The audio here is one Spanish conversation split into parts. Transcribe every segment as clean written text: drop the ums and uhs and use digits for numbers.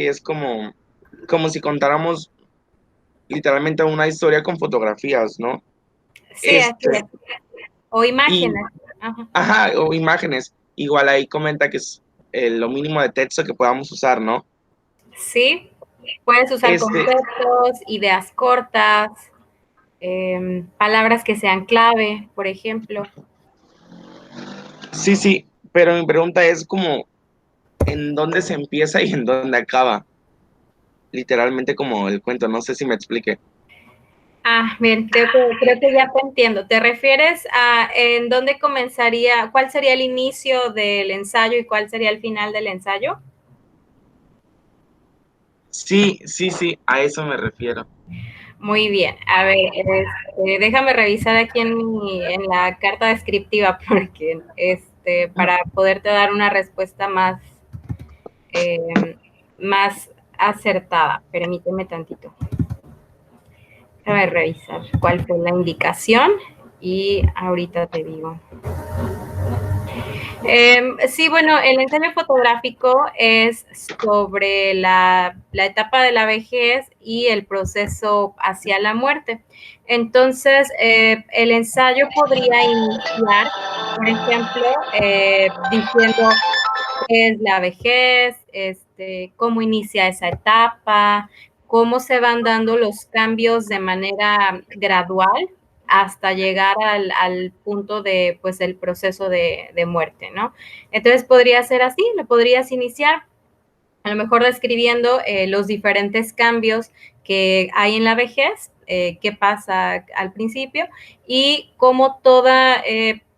es como si contáramos literalmente una historia con fotografías, ¿no? Sí, así Este, es. O y, imágenes. Ajá. ajá, o imágenes. Igual ahí comenta que es lo mínimo de texto que podamos usar, ¿no? Sí, puedes usar Este, conceptos, ideas cortas, palabras que sean clave, por ejemplo. sí, sí, pero mi pregunta es como, ¿en dónde se empieza y en dónde acaba? Literalmente como el cuento, no sé si me explique. Ah, bien, creo que ya te entiendo. ¿Te refieres a en dónde comenzaría, cuál sería el inicio del ensayo y cuál sería el final del ensayo? Sí, sí, sí, a eso me refiero. Muy bien. A ver, déjame revisar aquí en la carta descriptiva porque para poderte dar una respuesta eh, más acertada. Permíteme tantito. Déjame revisar cuál fue la indicación y ahorita te digo. Sí, bueno, el ensayo fotográfico es sobre la etapa de la vejez y el proceso hacia la muerte. Entonces, el ensayo podría iniciar, por ejemplo, diciendo qué es la vejez, cómo inicia esa etapa, cómo se van dando los cambios de manera gradual hasta llegar al punto de, pues, el proceso de muerte, ¿no? Entonces podría ser así, lo podrías iniciar a lo mejor describiendo los diferentes cambios que hay en la vejez, qué pasa al principio y cómo toda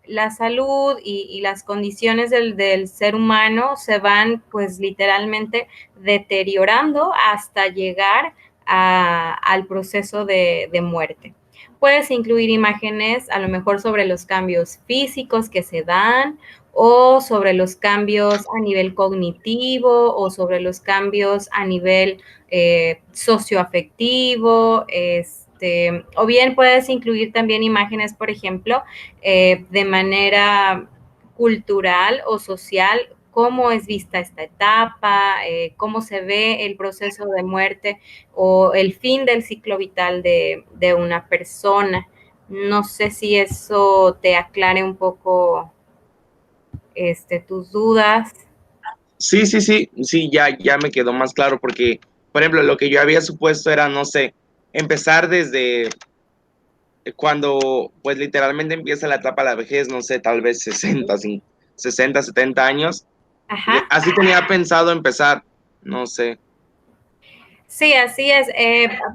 la salud y las condiciones del ser humano se van pues literalmente deteriorando hasta llegar al proceso de muerte. Puedes incluir imágenes a lo mejor sobre los cambios físicos que se dan o sobre los cambios a nivel cognitivo o sobre los cambios a nivel socioafectivo, o bien puedes incluir también imágenes, por ejemplo, de manera cultural o social, cómo es vista esta etapa, cómo se ve el proceso de muerte o el fin del ciclo vital de una persona. No sé si eso te aclare un poco tus dudas. Sí, sí, sí, sí, ya me quedó más claro porque, por ejemplo, lo que yo había supuesto era, no sé, empezar desde cuando, pues literalmente empieza la etapa de la vejez, no sé, tal vez 60, 70 años. Ajá. Así tenía pensado empezar, no sé. Sí, así es.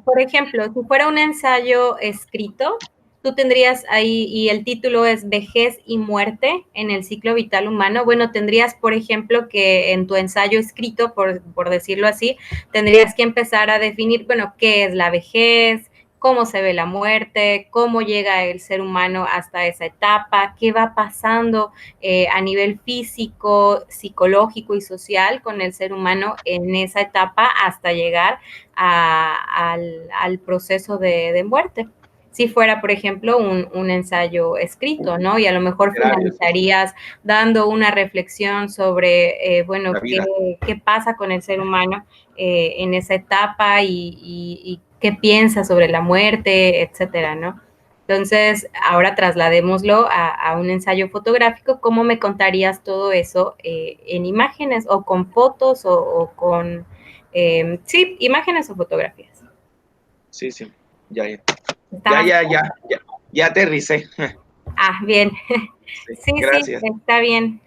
Por ejemplo, si fuera un ensayo escrito, tú tendrías ahí, y el título es Vejez y muerte en el ciclo vital humano. Bueno, tendrías, por ejemplo, que en tu ensayo escrito, por decirlo así, tendrías que empezar a definir, bueno, qué es la vejez, cómo se ve la muerte, cómo llega el ser humano hasta esa etapa, qué va pasando a nivel físico, psicológico y social con el ser humano en esa etapa hasta llegar al proceso de muerte. Si fuera, por ejemplo, un ensayo escrito, ¿no? Y a lo mejor Literario, sí, sí, finalizarías dando una reflexión sobre, la bueno, vida. qué pasa con el ser humano en esa etapa y qué piensa sobre la muerte, etcétera, ¿no? Entonces, ahora trasladémoslo a un ensayo fotográfico. ¿Cómo me contarías todo eso en imágenes o con fotos o con sí, imágenes o fotografías? Sí, sí, ya, ya, ¿Está ya, más ya, claro? ya, ya, ya aterricé. Ah, bien. Sí, Sí, sí, gracias. está bien.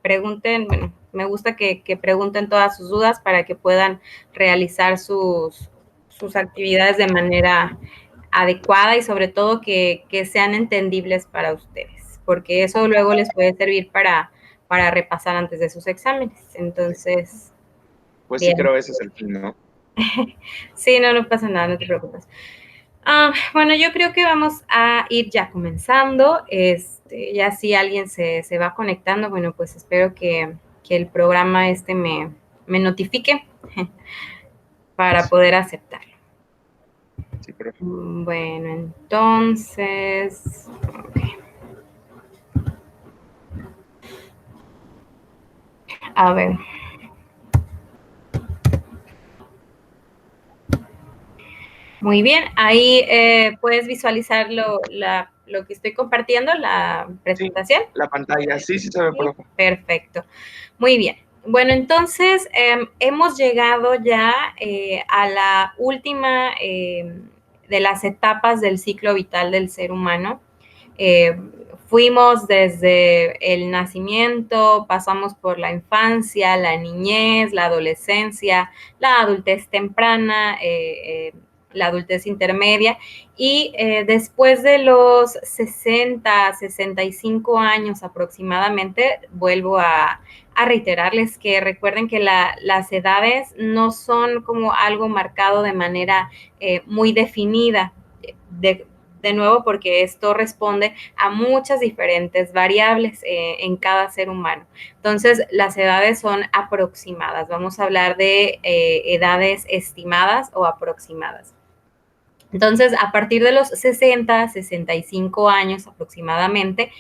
Pregunten, bueno, me gusta que pregunten todas sus dudas para que puedan realizar sus actividades de manera adecuada y sobre todo que sean entendibles para ustedes, porque eso luego les puede servir para repasar antes de sus exámenes. Entonces, Pues sí, bien. creo ese es el fin, ¿no? Sí, no, no pasa nada, no te preocupes. Bueno, yo creo que vamos a ir ya comenzando. Ya si alguien se va conectando, bueno, pues espero que el programa me notifique para poder aceptarlo. Sí, profe. Bueno, entonces, okay. A ver. Muy bien, ahí puedes visualizar lo que estoy compartiendo, la Sí, presentación. la pantalla, sí, sí se ve, Sí, profe. perfecto. Muy bien. Bueno, entonces hemos llegado ya a la última de las etapas del ciclo vital del ser humano. Eh, Fuimos desde el nacimiento, pasamos por la infancia, la niñez, la adolescencia, la adultez temprana, la adultez intermedia y después de los 60, 65 años aproximadamente, vuelvo a reiterarles que recuerden que las edades no son como algo marcado de manera muy definida. De, de nuevo, porque esto responde a muchas diferentes variables en cada ser humano. Entonces, las edades son aproximadas. Vamos a hablar de edades estimadas o aproximadas. Entonces, a partir de los 60, 65 años aproximadamente,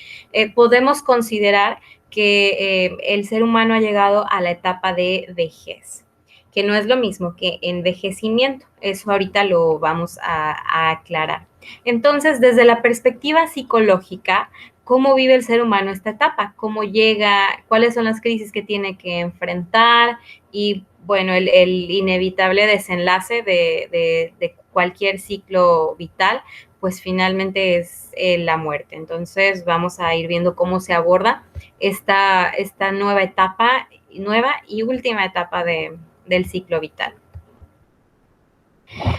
podemos considerar que el ser humano ha llegado a la etapa de vejez, que no es lo mismo que envejecimiento. Eso ahorita lo vamos a aclarar. Entonces, desde la perspectiva psicológica, ¿cómo vive el ser humano esta etapa? ¿Cómo llega? ¿Cuáles son las crisis que tiene que enfrentar? Y bueno, el inevitable desenlace de cualquier ciclo vital, pues finalmente es la muerte. Entonces vamos a ir viendo cómo se aborda esta nueva etapa, nueva y última etapa del ciclo vital.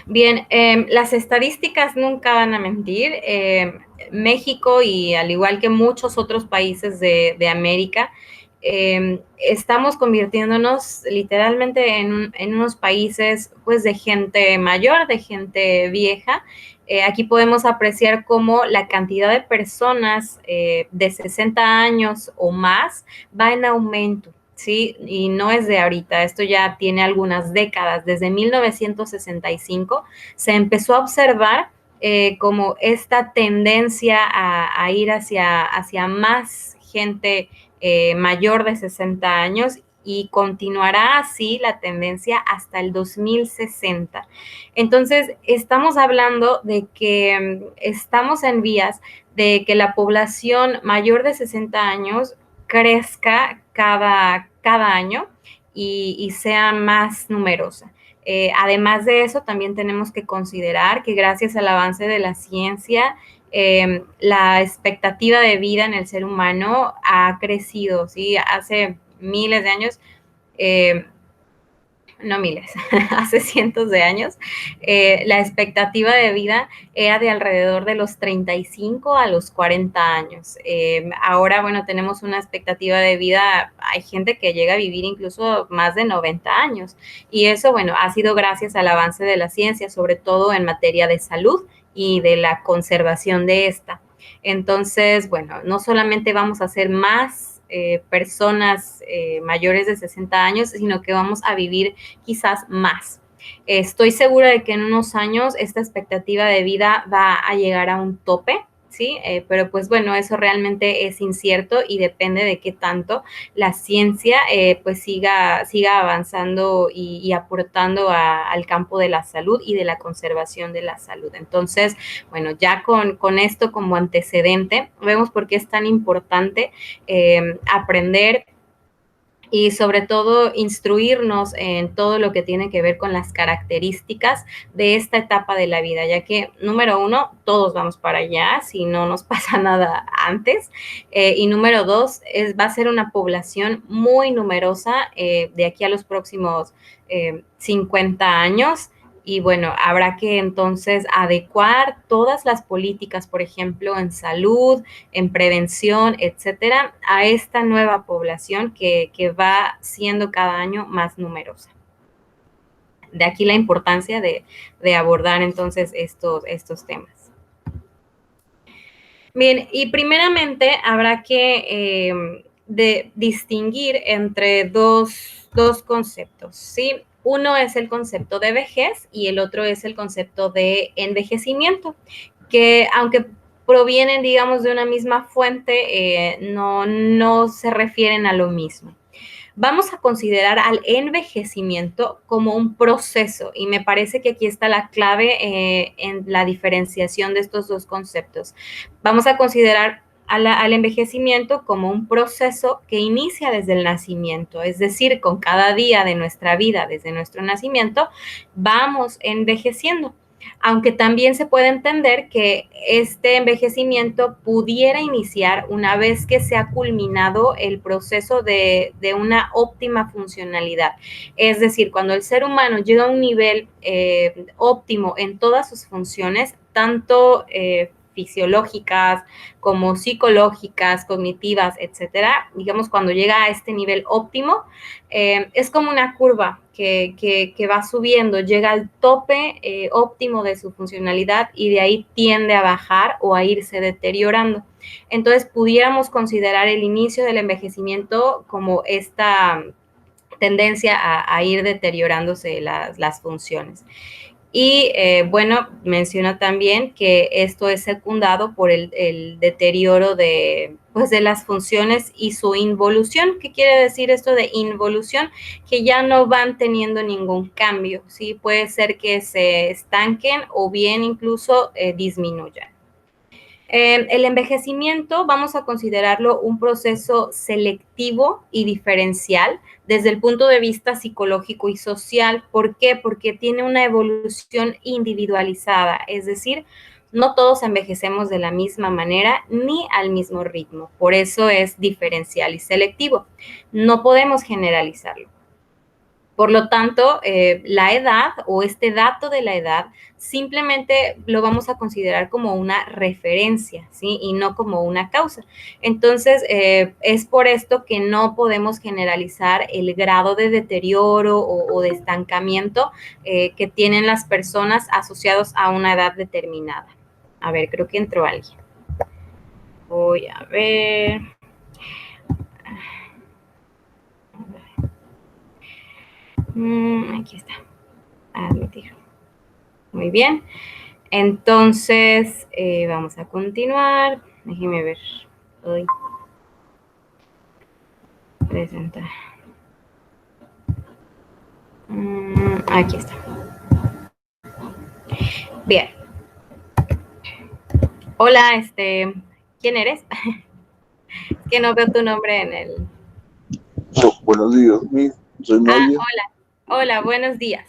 Bien, las estadísticas nunca van a mentir. México y al igual que muchos otros países de América, estamos convirtiéndonos literalmente en unos países pues de gente mayor, de gente vieja. Aquí podemos apreciar cómo la cantidad de personas de 60 años o más va en aumento. Sí, y no es de ahorita, esto ya tiene algunas décadas. Desde 1965 se empezó a observar como esta tendencia a ir hacia más gente mayor de 60 años y continuará así la tendencia hasta el 2060. Entonces, estamos hablando de que estamos en vías de que la población mayor de 60 años crezca cada año y sea más numerosa. Además de eso, también tenemos que considerar que gracias al avance de la ciencia, la expectativa de vida en el ser humano ha crecido, ¿sí? Hace miles de años, eh, no miles, hace cientos de años, la expectativa de vida era de alrededor de los 35 a los 40 años. Ahora, bueno, tenemos una expectativa de vida, hay gente que llega a vivir incluso más de 90 años. Y eso, bueno, ha sido gracias al avance de la ciencia, sobre todo en materia de salud y de la conservación de esta. Entonces, bueno, no solamente vamos a ser más personas mayores de 60 años, sino que vamos a vivir quizás más. Estoy segura de que en unos años esta expectativa de vida va a llegar a un tope, ¿sí? Pero pues bueno, eso realmente es incierto y depende de qué tanto la ciencia pues siga avanzando y aportando al campo de la salud y de la conservación de la salud. Entonces, bueno, ya con esto como antecedente, vemos por qué es tan importante aprender y sobre todo instruirnos en todo lo que tiene que ver con las características de esta etapa de la vida, ya que número uno, todos vamos para allá si no nos pasa nada antes, y número dos, va a ser una población muy numerosa de aquí a los próximos 50 años. Y bueno, habrá que entonces adecuar todas las políticas, por ejemplo, en salud, en prevención, etcétera, a esta nueva población que va siendo cada año más numerosa. De aquí la importancia de abordar entonces estos temas. Bien, y primeramente habrá que distinguir entre dos conceptos, ¿sí? Uno es el concepto de vejez y el otro es el concepto de envejecimiento, que aunque provienen, digamos, de una misma fuente, no se refieren a lo mismo. vamos a considerar al envejecimiento como un proceso, y me parece que aquí está la clave en la diferenciación de estos dos conceptos. Vamos a considerar al envejecimiento como un proceso que inicia desde el nacimiento, es decir, con cada día de nuestra vida, desde nuestro nacimiento, vamos envejeciendo. Aunque también se puede entender que este envejecimiento pudiera iniciar una vez que se ha culminado el proceso de una óptima funcionalidad. Es decir, cuando el ser humano llega a un nivel óptimo en todas sus funciones, tanto fisiológicas como psicológicas, cognitivas, etcétera, digamos, cuando llega a este nivel óptimo, es como una curva que va subiendo, llega al tope óptimo de su funcionalidad y de ahí tiende a bajar o a irse deteriorando. Entonces, pudiéramos considerar el inicio del envejecimiento como esta tendencia a ir deteriorándose las funciones. Y bueno, menciona también que esto es secundado por el deterioro pues, de las funciones y su involución. ¿Qué quiere decir esto de involución? Que ya no van teniendo ningún cambio, ¿sí? Puede ser que se estanquen o bien incluso disminuyan. El envejecimiento vamos a considerarlo un proceso selectivo y diferencial desde el punto de vista psicológico y social. ¿Por qué? Porque tiene una evolución individualizada, es decir, no todos envejecemos de la misma manera ni al mismo ritmo. Por eso es diferencial y selectivo. No podemos generalizarlo. Por lo tanto, la edad o este dato de la edad simplemente lo vamos a considerar como una referencia, ¿sí? Y no como una causa. Entonces, es por esto que no podemos generalizar el grado de deterioro o de estancamiento que tienen las personas asociados a una edad determinada. A ver, creo que entró alguien. Voy a ver. Aquí está. Admitir. Muy bien. Entonces, vamos a continuar. Déjeme ver. Hoy. Presentar. Aquí está. Bien. Hola, ¿quién eres? Es que no veo tu nombre en el... Buenos días, soy Maya. Hola, buenos días.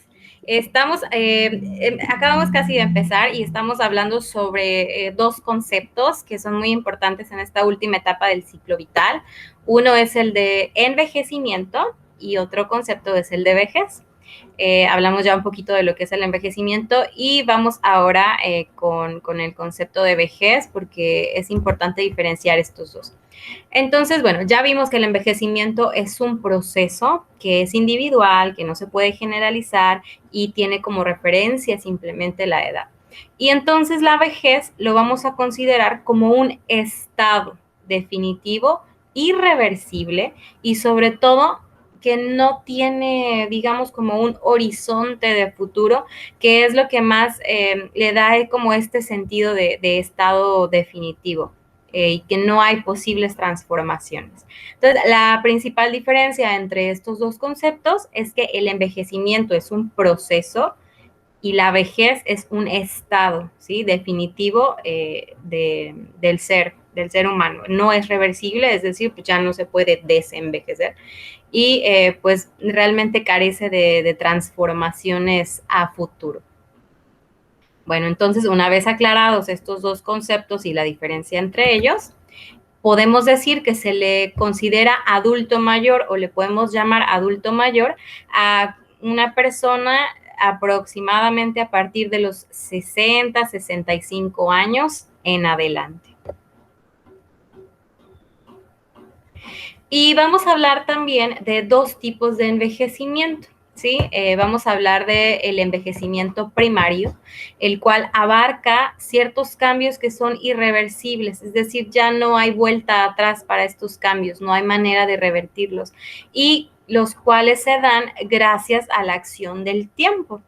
Acabamos casi de empezar y estamos hablando sobre dos conceptos que son muy importantes en esta última etapa del ciclo vital. Uno es el de envejecimiento y otro concepto es el de vejez. Hablamos ya un poquito de lo que es el envejecimiento y vamos ahora con el concepto de vejez porque es importante diferenciar estos dos. Entonces, bueno, ya vimos que el envejecimiento es un proceso que es individual, que no se puede generalizar y tiene como referencia simplemente la edad. Y entonces la vejez lo vamos a considerar como un estado definitivo, irreversible y sobre todo que no tiene, digamos, como un horizonte de futuro, que es lo que más le da como este sentido de estado definitivo. Y que no hay posibles transformaciones. Entonces, la principal diferencia entre estos dos conceptos es que el envejecimiento es un proceso y la vejez es un estado, ¿sí? Definitivo del ser humano. No es reversible, es decir, pues ya no se puede desenvejecer y pues realmente carece de transformaciones a futuro. Bueno, entonces, una vez aclarados estos dos conceptos y la diferencia entre ellos, podemos decir que se le considera adulto mayor o le podemos llamar adulto mayor a una persona aproximadamente a partir de los 60, 65 años en adelante. Y vamos a hablar también de dos tipos de envejecimiento. ¿Sí? Vamos a hablar del envejecimiento primario, el cual abarca ciertos cambios que son irreversibles, es decir, ya no hay vuelta atrás para estos cambios, no hay manera de revertirlos, y los cuales se dan gracias a la acción del tiempo.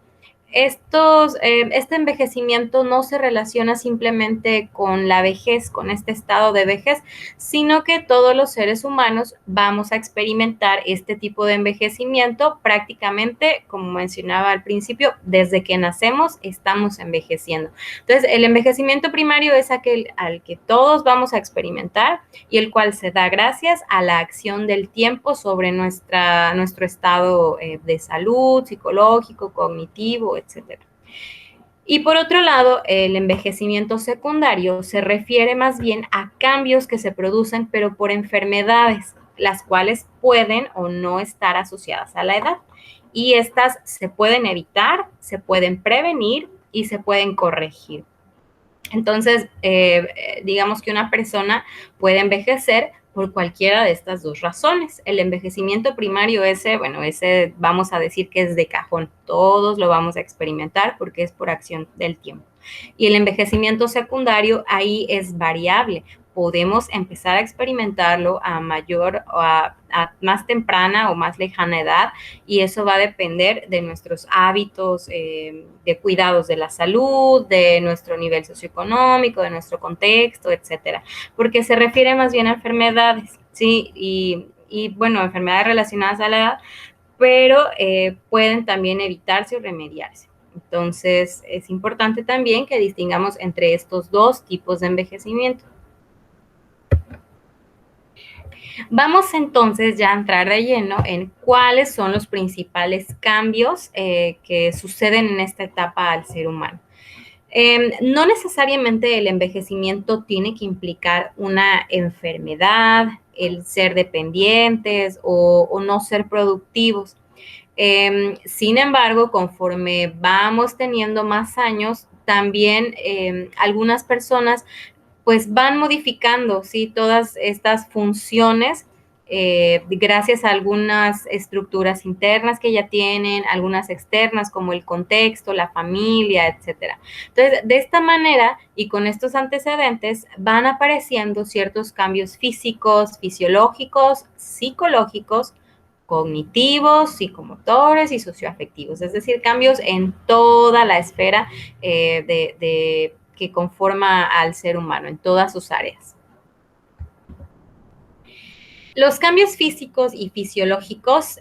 Este envejecimiento no se relaciona simplemente con la vejez, con este estado de vejez, sino que todos los seres humanos vamos a experimentar este tipo de envejecimiento prácticamente, como mencionaba al principio, desde que nacemos estamos envejeciendo. Entonces, el envejecimiento primario es aquel al que todos vamos a experimentar y el cual se da gracias a la acción del tiempo sobre nuestro estado de salud, psicológico, cognitivo, etcétera. Y por otro lado, el envejecimiento secundario se refiere más bien a cambios que se producen, pero por enfermedades, las cuales pueden o no estar asociadas a la edad. Y estas se pueden evitar, se pueden prevenir y se pueden corregir. Entonces, digamos que una persona puede envejecer por cualquiera de estas dos razones. El envejecimiento primario ese vamos a decir que es de cajón. Todos lo vamos a experimentar porque es por acción del tiempo. Y el envejecimiento secundario ahí es variable. Podemos empezar a experimentarlo a mayor o a más temprana o más lejana edad, y eso va a depender de nuestros hábitos de cuidados de la salud, de nuestro nivel socioeconómico, de nuestro contexto, etcétera, porque se refiere más bien a enfermedades, ¿sí? Y bueno, enfermedades relacionadas a la edad, pero pueden también evitarse o remediarse. Entonces, es importante también que distingamos entre estos dos tipos de envejecimiento. Vamos entonces ya a entrar de lleno en cuáles son los principales cambios que suceden en esta etapa al ser humano. No necesariamente el envejecimiento tiene que implicar una enfermedad, el ser dependientes o no ser productivos. Sin embargo, conforme vamos teniendo más años, también algunas personas pues van modificando, ¿sí? Todas estas funciones gracias a algunas estructuras internas que ya tienen, algunas externas como el contexto, la familia, etcétera. Entonces, de esta manera y con estos antecedentes van apareciendo ciertos cambios físicos, fisiológicos, psicológicos, cognitivos, psicomotores y socioafectivos, es decir, cambios en toda la esfera que conforma al ser humano, en todas sus áreas. Los cambios físicos y fisiológicos,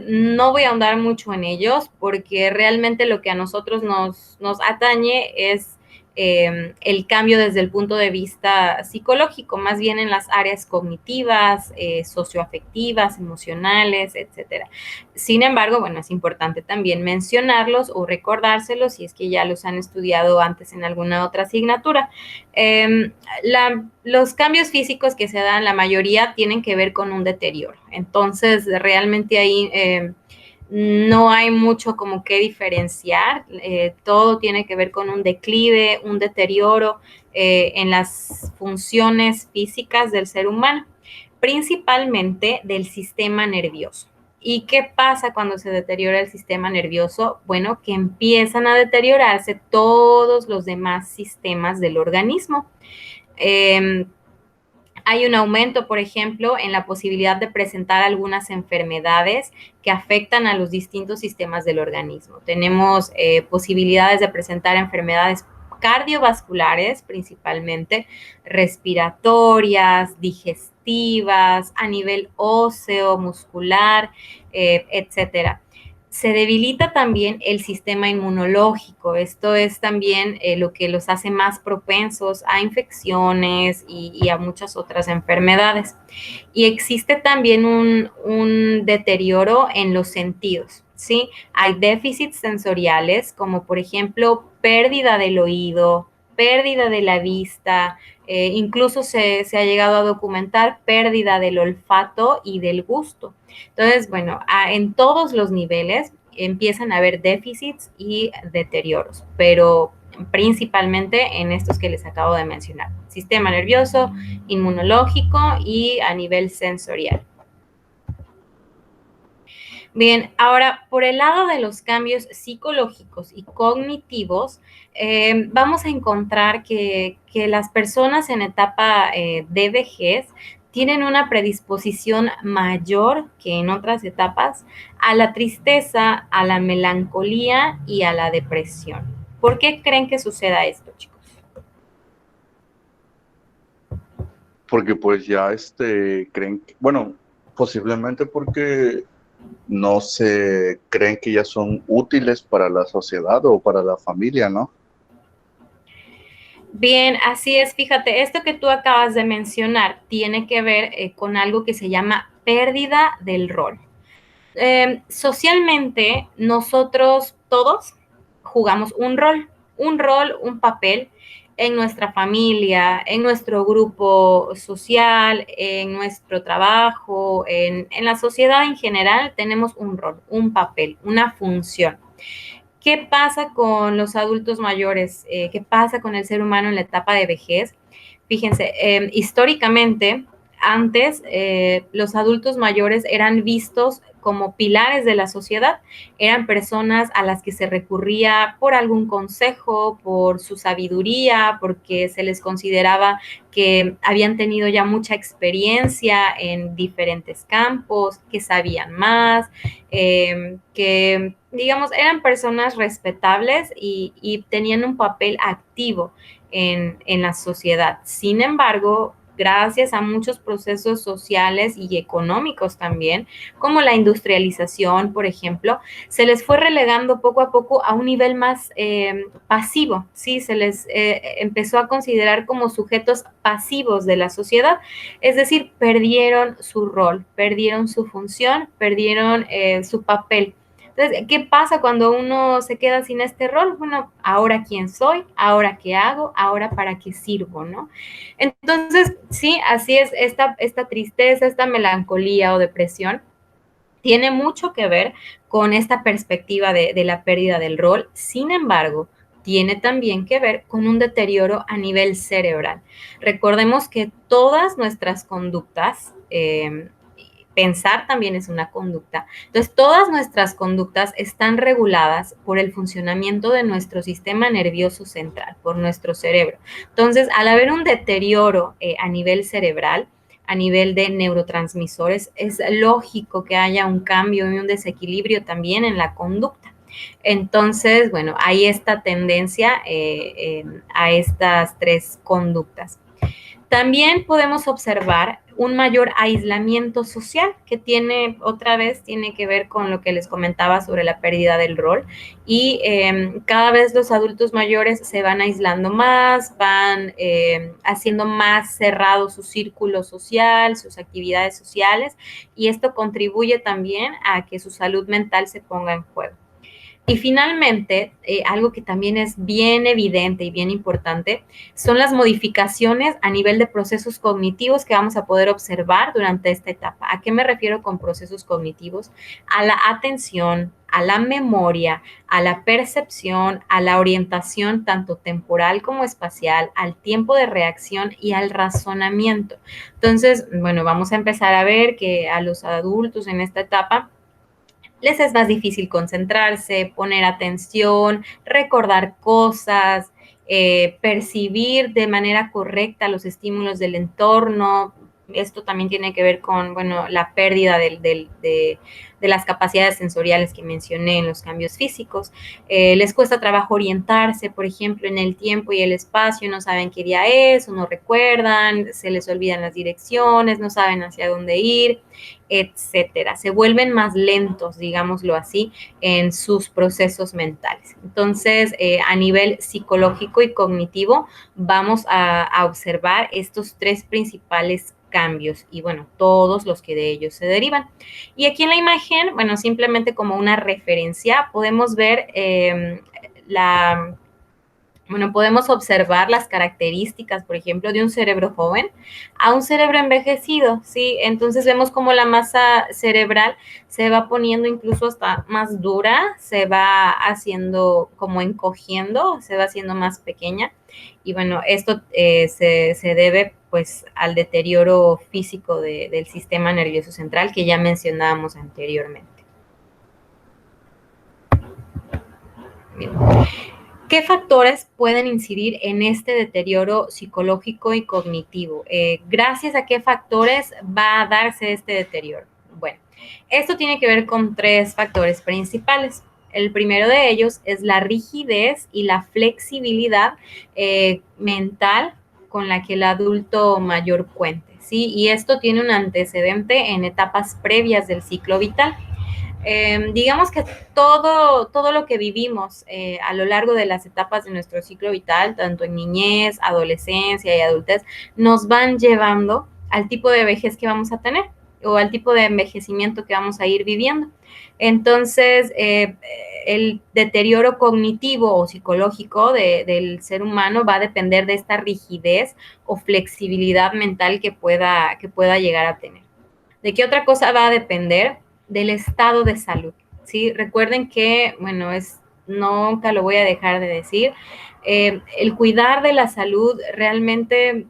no voy a ahondar mucho en ellos porque realmente lo que a nosotros nos atañe es el cambio desde el punto de vista psicológico, más bien en las áreas cognitivas, socioafectivas, emocionales, etcétera. Sin embargo, bueno, es importante también mencionarlos o recordárselos si es que ya los han estudiado antes en alguna otra asignatura. Los cambios físicos que se dan, la mayoría tienen que ver con un deterioro. Entonces, realmente ahí no hay mucho como que diferenciar. Todo tiene que ver con un declive, un deterioro en las funciones físicas del ser humano, principalmente del sistema nervioso. ¿Y qué pasa cuando se deteriora el sistema nervioso? Bueno, que empiezan a deteriorarse todos los demás sistemas del organismo. Hay un aumento, por ejemplo, en la posibilidad de presentar algunas enfermedades que afectan a los distintos sistemas del organismo. Tenemos posibilidades de presentar enfermedades cardiovasculares, principalmente respiratorias, digestivas, a nivel óseo, muscular, etcétera. Se debilita también el sistema inmunológico. Esto es también lo que los hace más propensos a infecciones y a muchas otras enfermedades. Y existe también un deterioro en los sentidos, ¿sí? Hay déficits sensoriales, como por ejemplo pérdida del oído, pérdida de la vista, incluso se ha llegado a documentar pérdida del olfato y del gusto. Entonces, bueno, en todos los niveles empiezan a haber déficits y deterioros, pero principalmente en estos que les acabo de mencionar: sistema nervioso, inmunológico y a nivel sensorial. Bien, ahora, por el lado de los cambios psicológicos y cognitivos, vamos a encontrar que las personas en etapa de vejez tienen una predisposición mayor que en otras etapas a la tristeza, a la melancolía y a la depresión. ¿Por qué creen que suceda esto, chicos? Porque pues ya creen, bueno, posiblemente porque no se creen que ya son útiles para la sociedad o para la familia, ¿no? Bien, así es. Fíjate, esto que tú acabas de mencionar tiene que ver con algo que se llama pérdida del rol. Socialmente, nosotros todos jugamos un rol, un papel en nuestra familia, en nuestro grupo social, en nuestro trabajo, en la sociedad en general, tenemos un rol, un papel, una función. ¿Qué pasa con los adultos mayores? ¿Qué pasa con el ser humano en la etapa de vejez? Fíjense, históricamente, antes los adultos mayores eran vistos como pilares de la sociedad, eran personas a las que se recurría por algún consejo, por su sabiduría, porque se les consideraba que habían tenido ya mucha experiencia en diferentes campos, que sabían más, que, digamos, eran personas respetables y tenían un papel activo en la sociedad. Sin embargo, gracias a muchos procesos sociales y económicos también, como la industrialización, por ejemplo, se les fue relegando poco a poco a un nivel más pasivo, ¿sí? Se les empezó a considerar como sujetos pasivos de la sociedad, es decir, perdieron su rol, perdieron su función, perdieron su papel. Entonces, ¿qué pasa cuando uno se queda sin este rol? Bueno, ahora quién soy, ahora qué hago, ahora para qué sirvo, ¿no? Entonces, sí, así es, esta tristeza, esta melancolía o depresión tiene mucho que ver con esta perspectiva de la pérdida del rol. Sin embargo, tiene también que ver con un deterioro a nivel cerebral. Recordemos que todas nuestras conductas, pensar también es una conducta. Entonces, todas nuestras conductas están reguladas por el funcionamiento de nuestro sistema nervioso central, por nuestro cerebro. Entonces, al haber un deterioro a nivel cerebral, a nivel de neurotransmisores, es lógico que haya un cambio y un desequilibrio también en la conducta. Entonces, bueno, hay esta tendencia a estas tres conductas. También podemos observar un mayor aislamiento social que tiene que ver con lo que les comentaba sobre la pérdida del rol y cada vez los adultos mayores se van aislando más, van haciendo más cerrado su círculo social, sus actividades sociales y esto contribuye también a que su salud mental se ponga en juego. Y finalmente, algo que también es bien evidente y bien importante, son las modificaciones a nivel de procesos cognitivos que vamos a poder observar durante esta etapa. ¿A qué me refiero con procesos cognitivos? A la atención, a la memoria, a la percepción, a la orientación tanto temporal como espacial, al tiempo de reacción y al razonamiento. Entonces, bueno, vamos a empezar a ver que a los adultos en esta etapa les es más difícil concentrarse, poner atención, recordar cosas, percibir de manera correcta los estímulos del entorno. Esto también tiene que ver con, bueno, la pérdida de las capacidades sensoriales que mencioné en los cambios físicos. Les cuesta trabajo orientarse, por ejemplo, en el tiempo y el espacio, no saben qué día es, o no recuerdan, se les olvidan las direcciones, no saben hacia dónde ir, etcétera. Se vuelven más lentos, digámoslo así, en sus procesos mentales. Entonces, a nivel psicológico y cognitivo, vamos a observar estos tres principales cambios y bueno, todos los que de ellos se derivan. Y aquí en la imagen, bueno, simplemente como una referencia, podemos ver podemos observar las características, por ejemplo, de un cerebro joven a un cerebro envejecido, ¿sí? Entonces vemos cómo la masa cerebral se va poniendo incluso hasta más dura, se va haciendo como encogiendo, se va haciendo más pequeña. Y bueno, esto se debe pues al deterioro físico del sistema nervioso central que ya mencionábamos anteriormente. Bien. ¿Qué factores pueden incidir en este deterioro psicológico y cognitivo? ¿Gracias a qué factores va a darse este deterioro? Bueno, esto tiene que ver con 3 factores principales. El primero de ellos es la rigidez y la flexibilidad mental con la que el adulto mayor cuente, ¿sí? Y esto tiene un antecedente en etapas previas del ciclo vital. Digamos que todo lo que vivimos a lo largo de las etapas de nuestro ciclo vital, tanto en niñez, adolescencia y adultez, nos van llevando al tipo de vejez que vamos a tener o al tipo de envejecimiento que vamos a ir viviendo. Entonces, el deterioro cognitivo o psicológico del ser humano va a depender de esta rigidez o flexibilidad mental que pueda llegar a tener. ¿De qué otra cosa va a depender? Del estado de salud, ¿sí? Recuerden que, bueno, nunca lo voy a dejar de decir, el cuidar de la salud realmente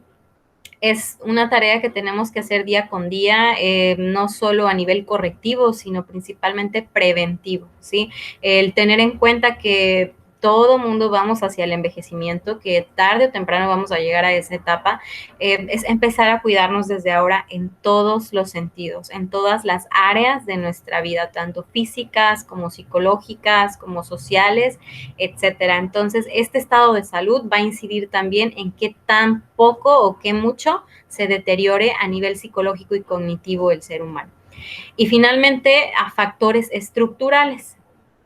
es una tarea que tenemos que hacer día con día, no solo a nivel correctivo, sino principalmente preventivo, ¿sí? El tener en cuenta que todo mundo vamos hacia el envejecimiento, que tarde o temprano vamos a llegar a esa etapa, es empezar a cuidarnos desde ahora en todos los sentidos, en todas las áreas de nuestra vida, tanto físicas como psicológicas, como sociales, etcétera. Entonces, este estado de salud va a incidir también en qué tan poco o qué mucho se deteriore a nivel psicológico y cognitivo el ser humano. Y finalmente, a factores estructurales,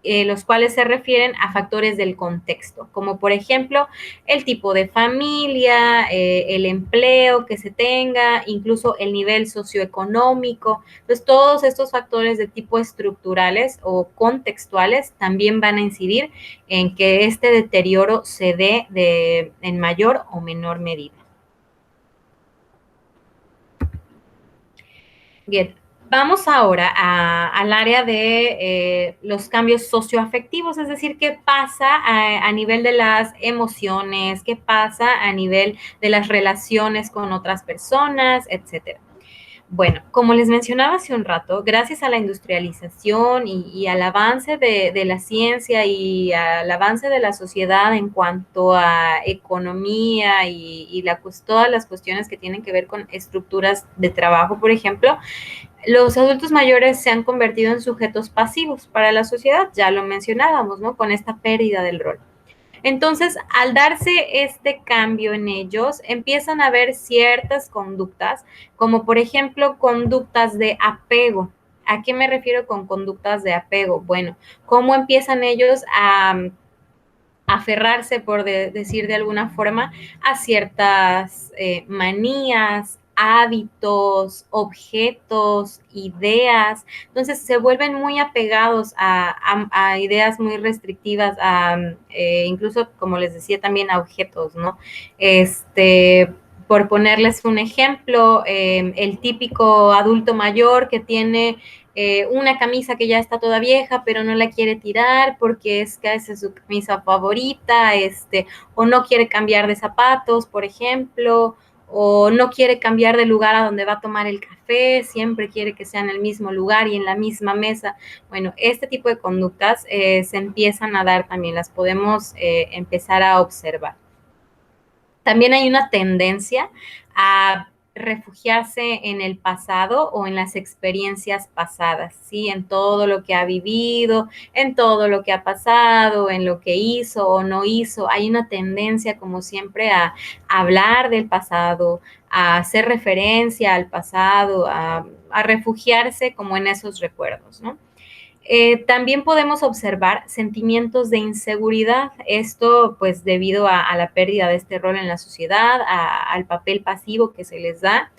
los cuales se refieren a factores del contexto, como por ejemplo el tipo de familia, el empleo que se tenga, incluso el nivel socioeconómico. Entonces, todos estos factores de tipo estructurales o contextuales también van a incidir en que este deterioro se dé en mayor o menor medida. Bien, vamos ahora al área de los cambios socioafectivos, es decir, qué pasa a nivel de las emociones, qué pasa a nivel de las relaciones con otras personas, etcétera. Bueno, como les mencionaba hace un rato, gracias a la industrialización y al avance de la ciencia y al avance de la sociedad en cuanto a economía y todas las cuestiones que tienen que ver con estructuras de trabajo, por ejemplo, los adultos mayores se han convertido en sujetos pasivos para la sociedad, ya lo mencionábamos, ¿no? Con esta pérdida del rol. Entonces, al darse este cambio en ellos, empiezan a haber ciertas conductas, como por ejemplo conductas de apego. ¿A qué me refiero con conductas de apego? Bueno, cómo empiezan ellos a aferrarse, por decir de alguna forma, a ciertas manías, hábitos, objetos, ideas. Entonces se vuelven muy apegados a ideas muy restrictivas, incluso, como les decía, también a objetos, ¿no? Por ponerles un ejemplo, el típico adulto mayor que tiene una camisa que ya está toda vieja, pero no la quiere tirar porque es que esa es su camisa favorita, o no quiere cambiar de zapatos, por ejemplo, o no quiere cambiar de lugar a donde va a tomar el café, siempre quiere que sea en el mismo lugar y en la misma mesa. Bueno, este tipo de conductas se empiezan a dar también, las podemos empezar a observar. También hay una tendencia a refugiarse en el pasado o en las experiencias pasadas, ¿sí? En todo lo que ha vivido, en todo lo que ha pasado, en lo que hizo o no hizo. Hay una tendencia, como siempre, a hablar del pasado, a hacer referencia al pasado, a refugiarse como en esos recuerdos, ¿no? También podemos observar sentimientos de inseguridad, esto pues debido a la pérdida de este rol en la sociedad, al papel pasivo que se les da,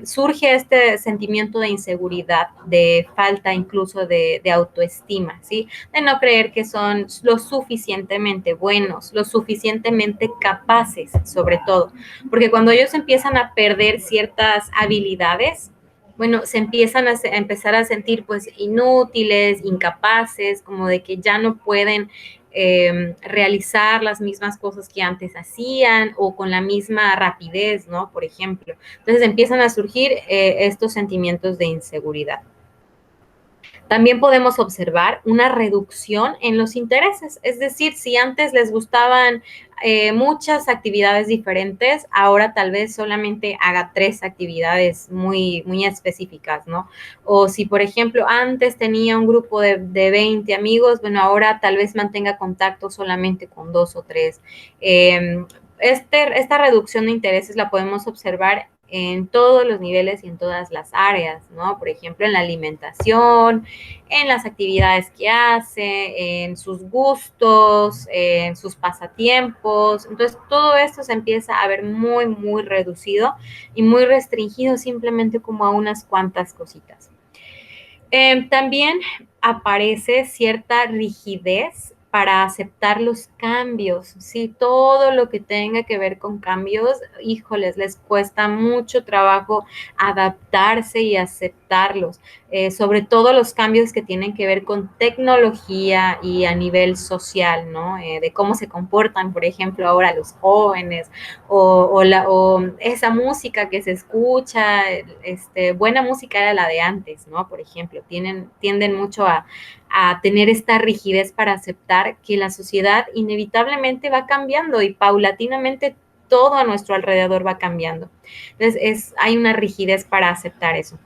surge este sentimiento de inseguridad, de falta incluso de autoestima, ¿sí? De no creer que son lo suficientemente buenos, lo suficientemente capaces, sobre todo, porque cuando ellos empiezan a perder ciertas habilidades, bueno, se empiezan a empezar a sentir pues inútiles, incapaces, como de que ya no pueden realizar las mismas cosas que antes hacían o con la misma rapidez, ¿no? Por ejemplo. Entonces empiezan a surgir estos sentimientos de inseguridad. También podemos observar una reducción en los intereses, es decir, si antes les gustaban muchas actividades diferentes, ahora tal vez solamente haga 3 actividades muy, muy específicas, ¿no? O si, por ejemplo, antes tenía un grupo de 20 amigos, bueno, ahora tal vez mantenga contacto solamente con 2 o 3. Esta reducción de intereses la podemos observar en todos los niveles y en todas las áreas, ¿no? Por ejemplo, en la alimentación, en las actividades que hace, en sus gustos, en sus pasatiempos. Entonces, todo esto se empieza a ver muy, muy reducido y muy restringido simplemente como a unas cuantas cositas. También aparece cierta rigidez para aceptar los cambios, ¿sí? Todo lo que tenga que ver con cambios, híjoles, les cuesta mucho trabajo adaptarse y aceptarlos, sobre todo los cambios que tienen que ver con tecnología y a nivel social, ¿no? De cómo se comportan, por ejemplo, ahora los jóvenes, o esa música que se escucha, buena música era la de antes, ¿no? Por ejemplo, tienden mucho a tener esta rigidez para aceptar que la sociedad inevitablemente va cambiando y paulatinamente todo a nuestro alrededor va cambiando. Entonces, hay una rigidez para aceptar eso.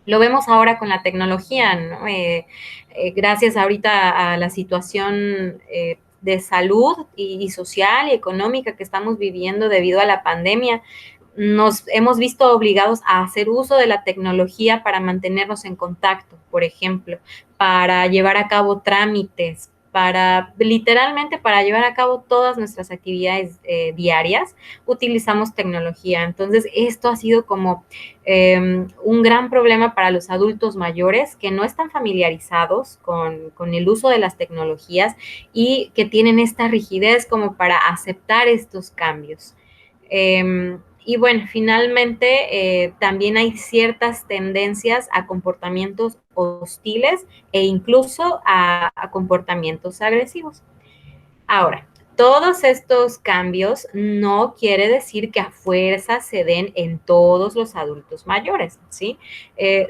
Lo vemos ahora con la tecnología, ¿no? Gracias ahorita a la situación de salud y social y económica que estamos viviendo debido a la pandemia, nos hemos visto obligados a hacer uso de la tecnología para mantenernos en contacto, por ejemplo, para llevar a cabo trámites, literalmente para llevar a cabo todas nuestras actividades diarias, utilizamos tecnología. Entonces, esto ha sido como un gran problema para los adultos mayores que no están familiarizados con el uso de las tecnologías y que tienen esta rigidez como para aceptar estos cambios. Y bueno, finalmente también hay ciertas tendencias a comportamientos hostiles e incluso a comportamientos agresivos. Ahora, todos estos cambios no quiere decir que a fuerza se den en todos los adultos mayores, ¿sí?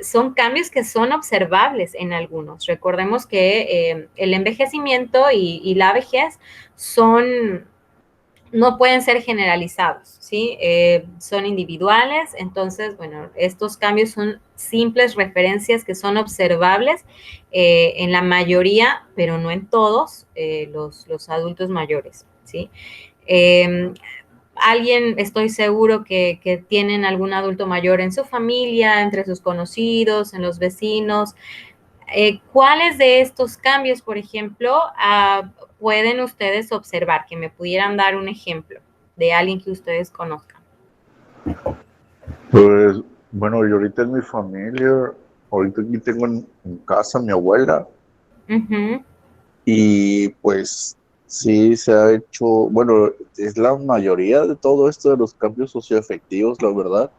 Son cambios que son observables en algunos. Recordemos que el envejecimiento y la vejez no pueden ser generalizados, ¿sí? Son individuales, entonces, bueno, estos cambios son simples referencias que son observables en la mayoría, pero no en todos los adultos mayores, ¿sí? Alguien, estoy seguro que tienen algún adulto mayor en su familia, entre sus conocidos, en los vecinos. ¿Cuáles de estos cambios, por ejemplo, pueden ustedes observar? Que me pudieran dar un ejemplo de alguien que ustedes conozcan. Pues, bueno, yo ahorita en mi familia, ahorita aquí tengo en casa a mi abuela, y pues sí se ha hecho, bueno, es la mayoría de todo esto de los cambios socioafectivos, la verdad,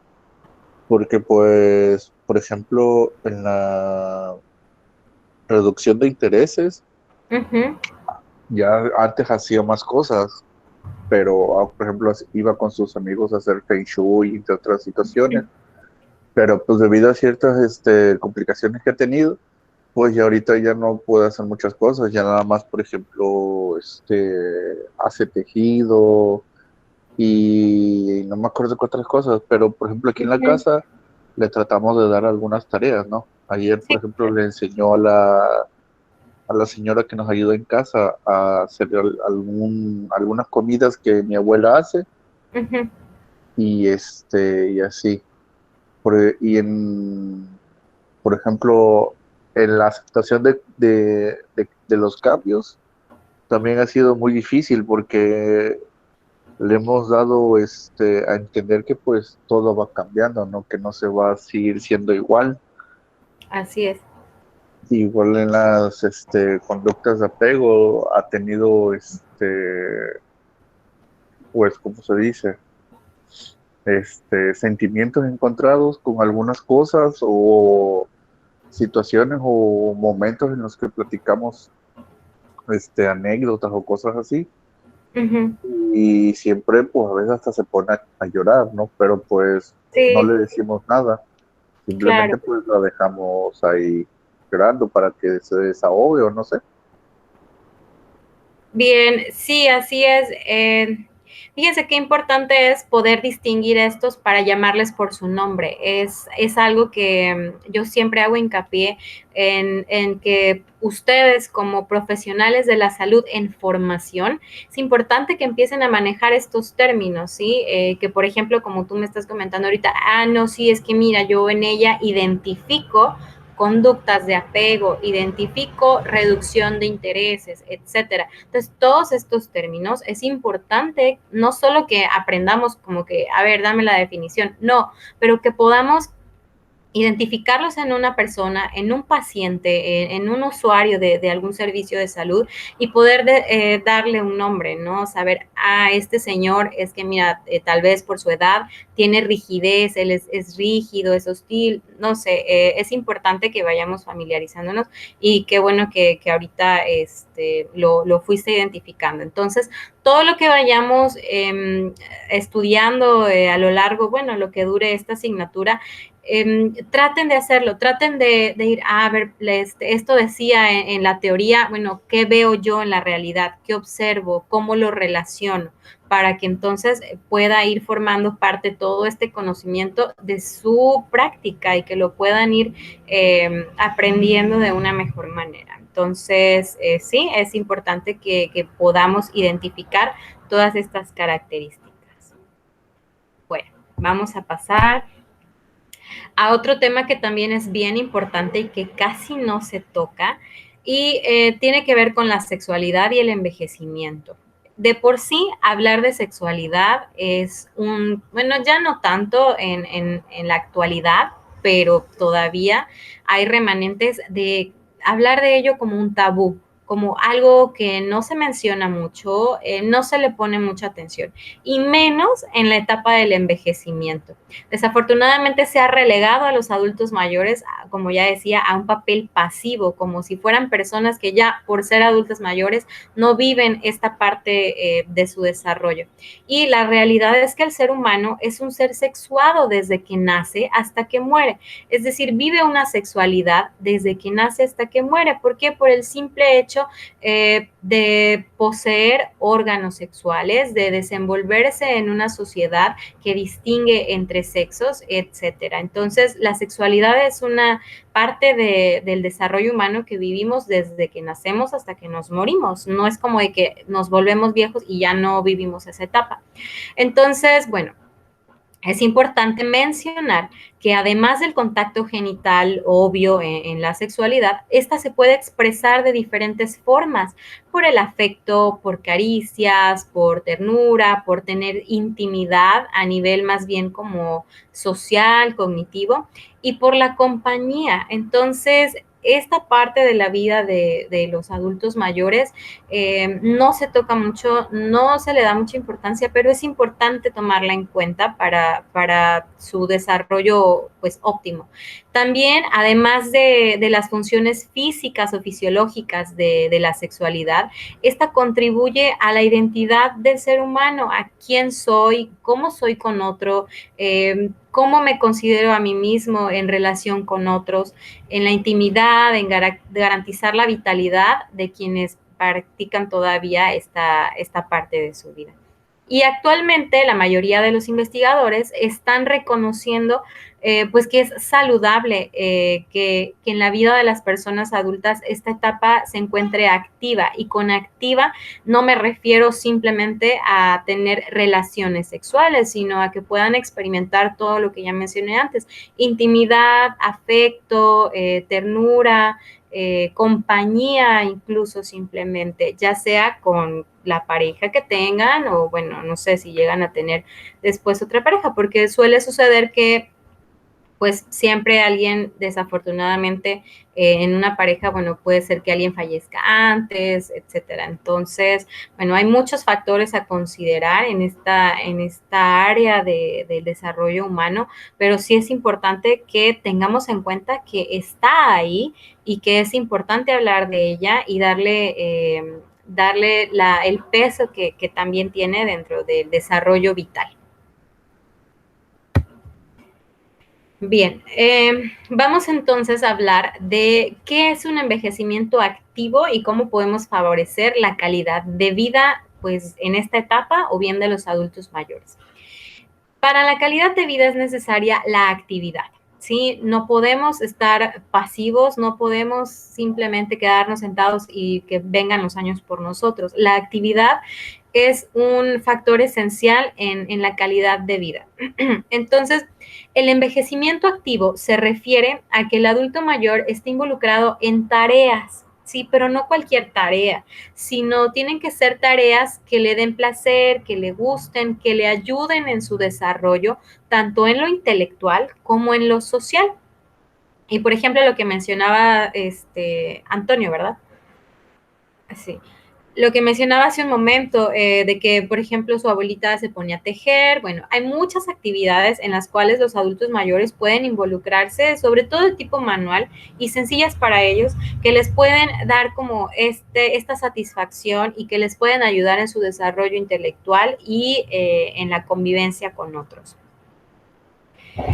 porque pues, por ejemplo, en la reducción de intereses, ya antes hacía más cosas, pero por ejemplo iba con sus amigos a hacer feng shui, entre otras situaciones, pero pues debido a ciertas complicaciones que ha tenido, pues ya ahorita ya no puede hacer muchas cosas, ya nada más, por ejemplo, hace tejido y no me acuerdo de otras cosas, pero por ejemplo aquí en la casa le tratamos de dar algunas tareas, ¿no? Ayer, por ejemplo, le enseñó a la señora que nos ayuda en casa a hacer algunas comidas que mi abuela hace, y y así. Por ejemplo, en la aceptación de los cambios también ha sido muy difícil porque le hemos dado a entender que pues todo va cambiando, ¿no? Que no se va a seguir siendo igual. Así es. Igual en las conductas de apego ha tenido pues, ¿cómo se dice? Sentimientos encontrados con algunas cosas o situaciones o momentos en los que platicamos anécdotas o cosas así, y siempre pues a veces hasta se pone a llorar, ¿no? Pero pues sí, no le decimos nada, simplemente claro. pues la dejamos ahí esperando para que se desahogue o no sé. Bien, sí, así es. Fíjense qué importante es poder distinguir estos para llamarles por su nombre. Es algo que yo siempre hago hincapié en que ustedes como profesionales de la salud en formación, es importante que empiecen a manejar estos términos, ¿sí? Que por ejemplo, como tú me estás comentando ahorita, no, sí, es que mira, yo en ella identifico conductas de apego, identifico reducción de intereses, etcétera. Entonces, todos estos términos es importante no solo que aprendamos como que, a ver, dame la definición, no, pero que podamos identificarlos en una persona, en un paciente, en un usuario de algún servicio de salud y poder darle un nombre, ¿no? Saber, este señor es que, mira, tal vez por su edad tiene rigidez, él es rígido, es hostil, no sé, es importante que vayamos familiarizándonos y qué bueno que ahorita lo fuiste identificando. Entonces, todo lo que vayamos estudiando a lo largo, bueno, lo que dure esta asignatura, traten de hacerlo, traten de ir, a ver, esto decía en la teoría, bueno, ¿qué veo yo en la realidad? ¿Qué observo? ¿Cómo lo relaciono? Para que entonces pueda ir formando parte todo este conocimiento de su práctica y que lo puedan ir aprendiendo de una mejor manera. Entonces, sí, es importante que podamos identificar todas estas características. Bueno, vamos a pasar a otro tema que también es bien importante y que casi no se toca, y tiene que ver con la sexualidad y el envejecimiento. De por sí, hablar de sexualidad es bueno, ya no tanto en la actualidad, pero todavía hay remanentes de hablar de ello como un tabú, como algo que no se menciona mucho, no se le pone mucha atención, y menos en la etapa del envejecimiento. Desafortunadamente se ha relegado a los adultos mayores, como ya decía, a un papel pasivo, como si fueran personas que ya por ser adultos mayores no viven esta parte de su desarrollo. Y la realidad es que el ser humano es un ser sexuado desde que nace hasta que muere. Es decir, vive una sexualidad desde que nace hasta que muere. ¿Por qué? Por el simple hecho de poseer órganos sexuales, de desenvolverse en una sociedad que distingue entre sexos, etcétera. Entonces, la sexualidad es una parte del desarrollo humano que vivimos desde que nacemos hasta que nos morimos. No es como de que nos volvemos viejos y ya no vivimos esa etapa. Entonces, bueno, es importante mencionar que además del contacto genital obvio en la sexualidad, esta se puede expresar de diferentes formas, por el afecto, por caricias, por ternura, por tener intimidad a nivel más bien como social, cognitivo, y por la compañía. Entonces, esta parte de la vida de los adultos mayores no se toca mucho, no se le da mucha importancia, pero es importante tomarla en cuenta para su desarrollo pues óptimo. También, además de las funciones físicas o fisiológicas de la sexualidad, esta contribuye a la identidad del ser humano, a quién soy, cómo soy con otro, cómo me considero a mí mismo en relación con otros, en la intimidad, en garantizar la vitalidad de quienes practican todavía esta parte de su vida. Y actualmente la mayoría de los investigadores están reconociendo pues que es saludable que en la vida de las personas adultas esta etapa se encuentre activa, y con activa no me refiero simplemente a tener relaciones sexuales, sino a que puedan experimentar todo lo que ya mencioné antes: intimidad, afecto, ternura, compañía, incluso simplemente, ya sea con la pareja que tengan o bueno, no sé si llegan a tener después otra pareja, porque suele suceder que pues siempre alguien, desafortunadamente, en una pareja, bueno, puede ser que alguien fallezca antes, etcétera. Entonces, bueno, hay muchos factores a considerar en esta área del desarrollo humano, pero sí es importante que tengamos en cuenta que está ahí y que es importante hablar de ella y darle el peso que también tiene dentro del desarrollo vital. Bien, vamos entonces a hablar de qué es un envejecimiento activo y cómo podemos favorecer la calidad de vida, pues, en esta etapa o bien de los adultos mayores. Para la calidad de vida es necesaria la actividad, ¿sí? No podemos estar pasivos, no podemos simplemente quedarnos sentados y que vengan los años por nosotros. La actividad es un factor esencial en la calidad de vida. Entonces, el envejecimiento activo se refiere a que el adulto mayor esté involucrado en tareas, sí, pero no cualquier tarea, sino tienen que ser tareas que le den placer, que le gusten, que le ayuden en su desarrollo, tanto en lo intelectual como en lo social. Y por ejemplo, lo que mencionaba Antonio, ¿verdad? Sí. Lo que mencionaba hace un momento, de que, por ejemplo, su abuelita se ponía a tejer. Bueno, hay muchas actividades en las cuales los adultos mayores pueden involucrarse, sobre todo de tipo manual y sencillas para ellos, que les pueden dar como esta satisfacción y que les pueden ayudar en su desarrollo intelectual y en la convivencia con otros.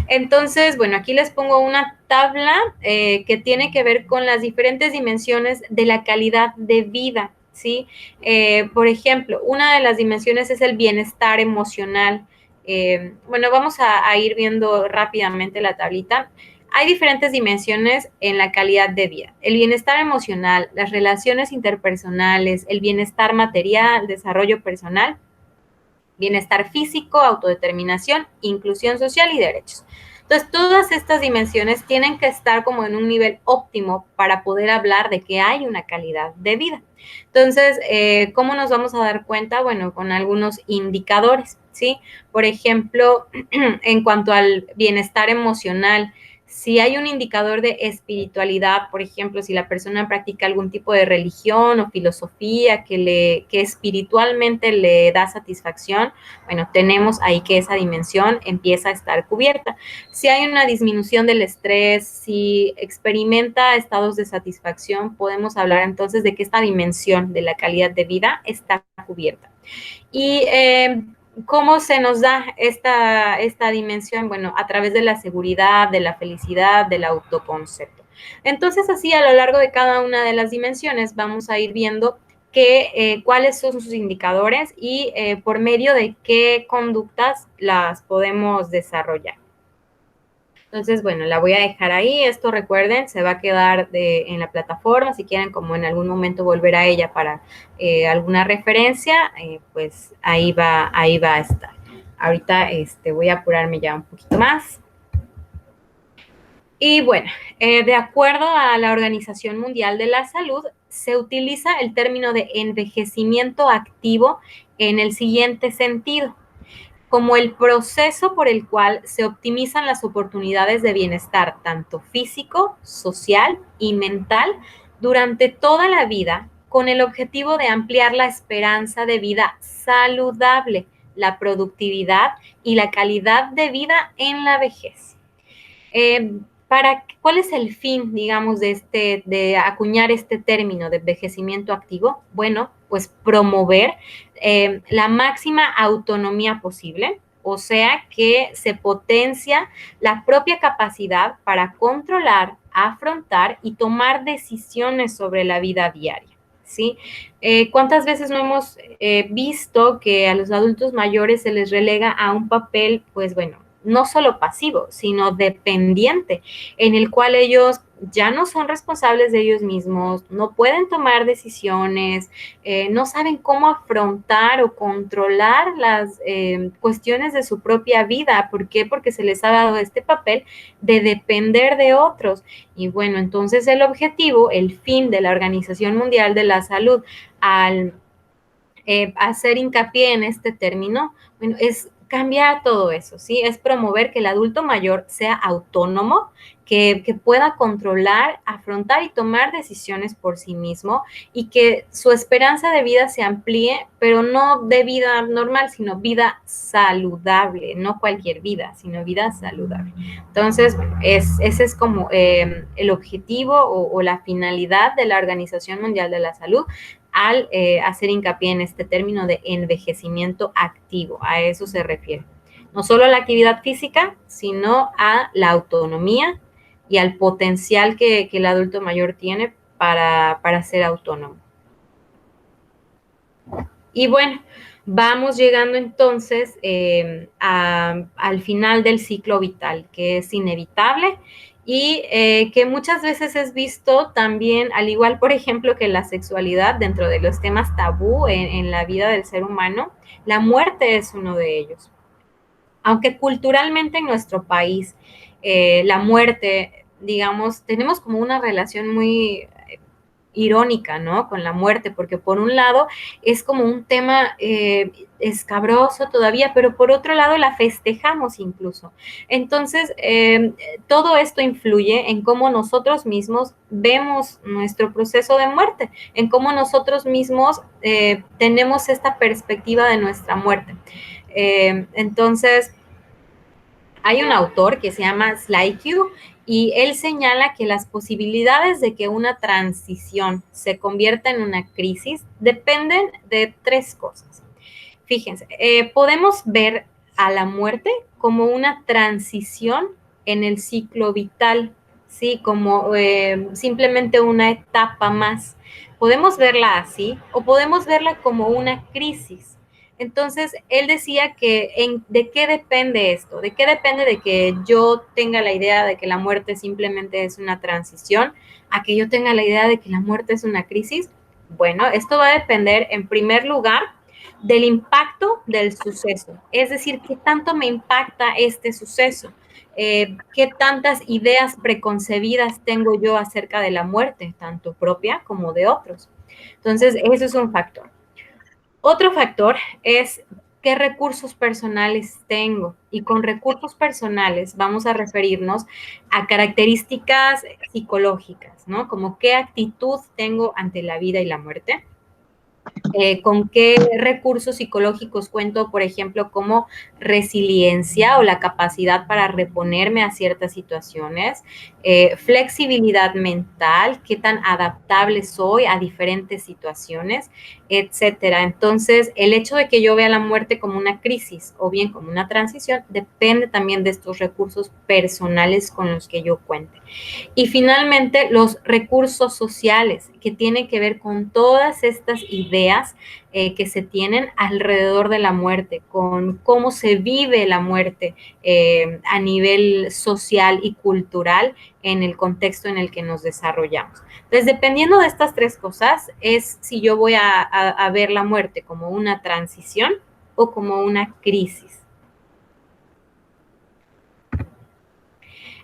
Entonces, bueno, aquí les pongo una tabla que tiene que ver con las diferentes dimensiones de la calidad de vida, ¿sí? Por ejemplo, una de las dimensiones es el bienestar emocional. Bueno, vamos a ir viendo rápidamente la tablita. Hay diferentes dimensiones en la calidad de vida. El bienestar emocional, las relaciones interpersonales, el bienestar material, desarrollo personal, bienestar físico, autodeterminación, inclusión social y derechos. Entonces, todas estas dimensiones tienen que estar como en un nivel óptimo para poder hablar de que hay una calidad de vida. Entonces, ¿cómo nos vamos a dar cuenta? Bueno, con algunos indicadores, ¿sí? Por ejemplo, en cuanto al bienestar emocional, si hay un indicador de espiritualidad, por ejemplo, si la persona practica algún tipo de religión o filosofía que espiritualmente le da satisfacción, bueno, tenemos ahí que esa dimensión empieza a estar cubierta. Si hay una disminución del estrés, si experimenta estados de satisfacción, podemos hablar entonces de que esta dimensión de la calidad de vida está cubierta. Y ¿cómo se nos da esta dimensión? Bueno, a través de la seguridad, de la felicidad, del autoconcepto. Entonces, así a lo largo de cada una de las dimensiones vamos a ir viendo cuáles son sus indicadores y por medio de qué conductas las podemos desarrollar. Entonces, bueno, la voy a dejar ahí. Esto, recuerden, se va a quedar en la plataforma. Si quieren, como en algún momento volver a ella para alguna referencia, pues ahí va a estar. Ahorita voy a apurarme ya un poquito más. Y bueno, de acuerdo a la Organización Mundial de la Salud, se utiliza el término de envejecimiento activo en el siguiente sentido: como el proceso por el cual se optimizan las oportunidades de bienestar, tanto físico, social y mental, durante toda la vida, con el objetivo de ampliar la esperanza de vida saludable, la productividad y la calidad de vida en la vejez. ¿Cuál es el fin, digamos, de acuñar este término de envejecimiento activo? Bueno, pues promover la máxima autonomía posible, o sea que se potencia la propia capacidad para controlar, afrontar y tomar decisiones sobre la vida diaria, ¿sí? ¿Cuántas veces no hemos visto que a los adultos mayores se les relega a un papel, pues bueno, no solo pasivo, sino dependiente, en el cual ellos ya no son responsables de ellos mismos, no pueden tomar decisiones, no saben cómo afrontar o controlar las cuestiones de su propia vida? ¿Por qué? Porque se les ha dado este papel de depender de otros. Y bueno, entonces el objetivo, el fin de la Organización Mundial de la Salud al hacer hincapié en este término, bueno, es cambiar todo eso, ¿sí? Es promover que el adulto mayor sea autónomo, que pueda controlar, afrontar y tomar decisiones por sí mismo, y que su esperanza de vida se amplíe, pero no de vida normal, sino vida saludable, no cualquier vida, sino vida saludable. Entonces, ese es como el objetivo o la finalidad de la Organización Mundial de la Salud al hacer hincapié en este término de envejecimiento activo. A eso se refiere. no solo a la actividad física, sino a la autonomía y al potencial que el adulto mayor tiene para ser autónomo. Y bueno, vamos llegando entonces al final del ciclo vital, que es inevitable y que muchas veces es visto también, al igual, por ejemplo, que la sexualidad, dentro de los temas tabú en la vida del ser humano, la muerte es uno de ellos. Aunque culturalmente en nuestro país la muerte, digamos, tenemos como una relación muy irónica, ¿no? Con la muerte, porque por un lado es como un tema escabroso todavía, pero por otro lado la festejamos incluso. Entonces, todo esto influye en cómo nosotros mismos vemos nuestro proceso de muerte, en cómo nosotros mismos tenemos esta perspectiva de nuestra muerte. Entonces, hay un autor que se llama Slykew y él señala que las posibilidades de que una transición se convierta en una crisis dependen de tres cosas. Fíjense, podemos ver a la muerte como una transición en el ciclo vital, ¿sí? Como simplemente una etapa más. Podemos verla así o podemos verla como una crisis. Entonces, él decía que ¿de qué depende esto? ¿De qué depende de que yo tenga la idea de que la muerte simplemente es una transición a que yo tenga la idea de que la muerte es una crisis? Bueno, esto va a depender, en primer lugar, del impacto del suceso. Es decir, ¿qué tanto me impacta este suceso? ¿Qué tantas ideas preconcebidas tengo yo acerca de la muerte, tanto propia como de otros? Entonces, eso es un factor. Otro factor es qué recursos personales tengo. Y con recursos personales vamos a referirnos a características psicológicas, ¿no? Como qué actitud tengo ante la vida y la muerte. Con qué recursos psicológicos cuento, por ejemplo, como resiliencia o la capacidad para reponerme a ciertas situaciones, flexibilidad mental, qué tan adaptable soy a diferentes situaciones, etcétera. Entonces, el hecho de que yo vea la muerte como una crisis o bien como una transición depende también de estos recursos personales con los que yo cuente. Y finalmente, los recursos sociales, que tienen que ver con todas estas ideas que se tienen alrededor de la muerte, con cómo se vive la muerte a nivel social y cultural en el contexto en el que nos desarrollamos. Entonces, dependiendo de estas tres cosas, es si yo voy a ver la muerte como una transición o como una crisis.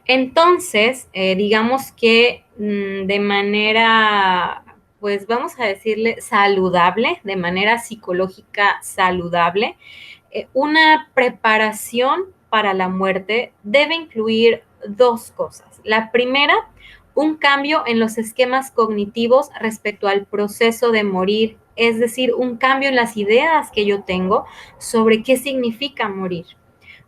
Entonces, digamos que de manera, pues vamos a decirle saludable, de manera psicológica saludable, una preparación para la muerte debe incluir dos cosas. La primera, un cambio en los esquemas cognitivos respecto al proceso de morir, es decir, un cambio en las ideas que yo tengo sobre qué significa morir.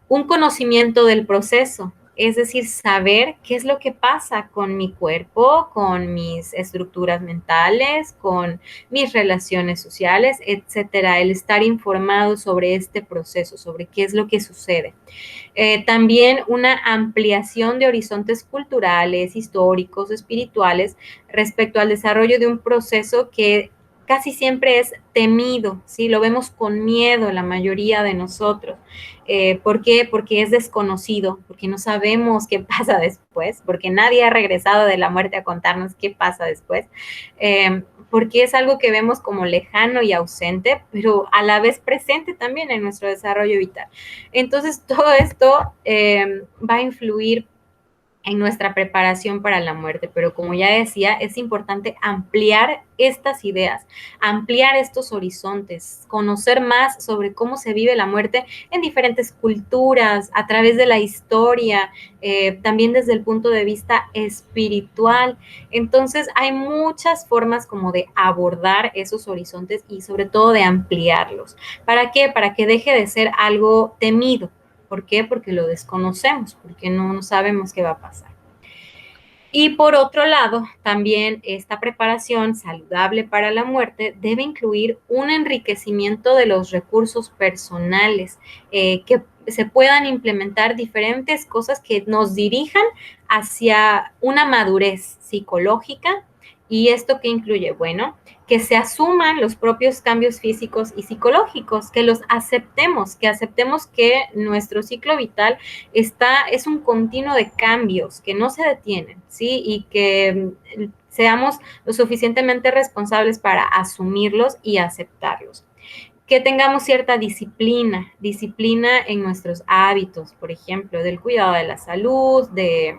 Un conocimiento del proceso, es decir, saber qué es lo que pasa con mi cuerpo, con mis estructuras mentales, con mis relaciones sociales, etcétera. El estar informado sobre este proceso, sobre qué es lo que sucede. También una ampliación de horizontes culturales, históricos, espirituales, respecto al desarrollo de un proceso que casi siempre es temido, ¿sí? Lo vemos con miedo la mayoría de nosotros. ¿Por qué? Porque es desconocido, porque no sabemos qué pasa después, porque nadie ha regresado de la muerte a contarnos qué pasa después, porque es algo que vemos como lejano y ausente, pero a la vez presente también en nuestro desarrollo vital. Entonces, todo esto va a influir en nuestra preparación para la muerte, pero como ya decía, es importante ampliar estas ideas, ampliar estos horizontes, conocer más sobre cómo se vive la muerte en diferentes culturas, a través de la historia, también desde el punto de vista espiritual. Entonces, hay muchas formas como de abordar esos horizontes y sobre todo de ampliarlos. ¿Para qué? Para que deje de ser algo temido. ¿Por qué? Porque lo desconocemos, porque no sabemos qué va a pasar. Y por otro lado, también esta preparación saludable para la muerte debe incluir un enriquecimiento de los recursos personales, que se puedan implementar diferentes cosas que nos dirijan hacia una madurez psicológica. ¿Y esto qué incluye? Bueno, que se asuman los propios cambios físicos y psicológicos, que los aceptemos, que nuestro ciclo vital es un continuo de cambios que no se detienen, ¿sí? Y que seamos lo suficientemente responsables para asumirlos y aceptarlos. Que tengamos cierta disciplina en nuestros hábitos, por ejemplo, del cuidado de la salud, de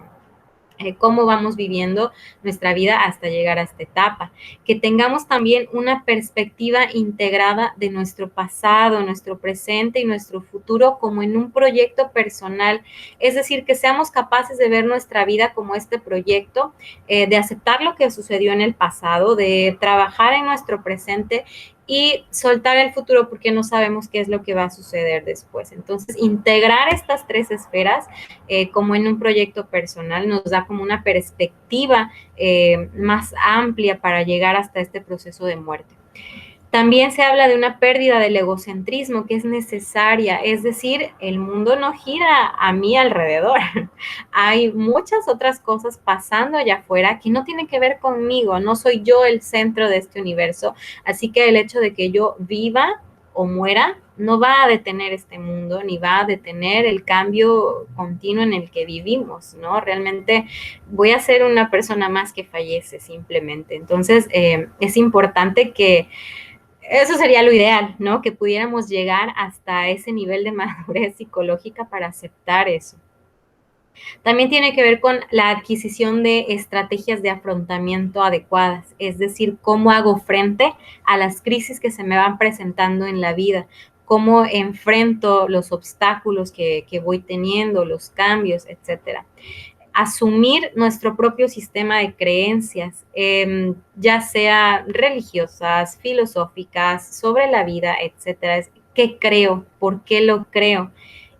cómo vamos viviendo nuestra vida hasta llegar a esta etapa. Que tengamos también una perspectiva integrada de nuestro pasado, nuestro presente y nuestro futuro como en un proyecto personal. Es decir, que seamos capaces de ver nuestra vida como este proyecto, de aceptar lo que sucedió en el pasado, de trabajar en nuestro presente y soltar el futuro porque no sabemos qué es lo que va a suceder después. Entonces, integrar estas tres esferas como en un proyecto personal nos da como una perspectiva más amplia para llegar hasta este proceso de muerte. También se habla de una pérdida del egocentrismo que es necesaria, es decir, el mundo no gira a mi alrededor. Hay muchas otras cosas pasando allá afuera que no tienen que ver conmigo, no soy yo el centro de este universo, así que el hecho de que yo viva o muera no va a detener este mundo, ni va a detener el cambio continuo en el que vivimos, ¿no? Realmente voy a ser una persona más que fallece simplemente. Entonces, es importante que eso sería lo ideal, ¿no? Que pudiéramos llegar hasta ese nivel de madurez psicológica para aceptar eso. También tiene que ver con la adquisición de estrategias de afrontamiento adecuadas, es decir, cómo hago frente a las crisis que se me van presentando en la vida, cómo enfrento los obstáculos que voy teniendo, los cambios, etcétera. Asumir nuestro propio sistema de creencias, ya sea religiosas, filosóficas, sobre la vida, etcétera. ¿Qué creo? ¿Por qué lo creo?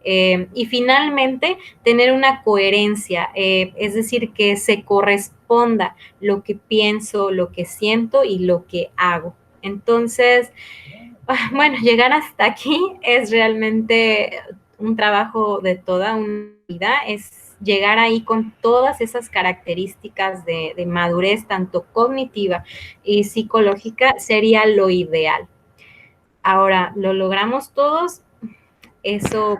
Y finalmente, tener una coherencia, es decir, que se corresponda lo que pienso, lo que siento y lo que hago. Entonces, bueno, llegar hasta aquí es realmente un trabajo de toda una vida, es llegar ahí con todas esas características de madurez, tanto cognitiva y psicológica, sería lo ideal. Ahora, ¿lo logramos todos? Eso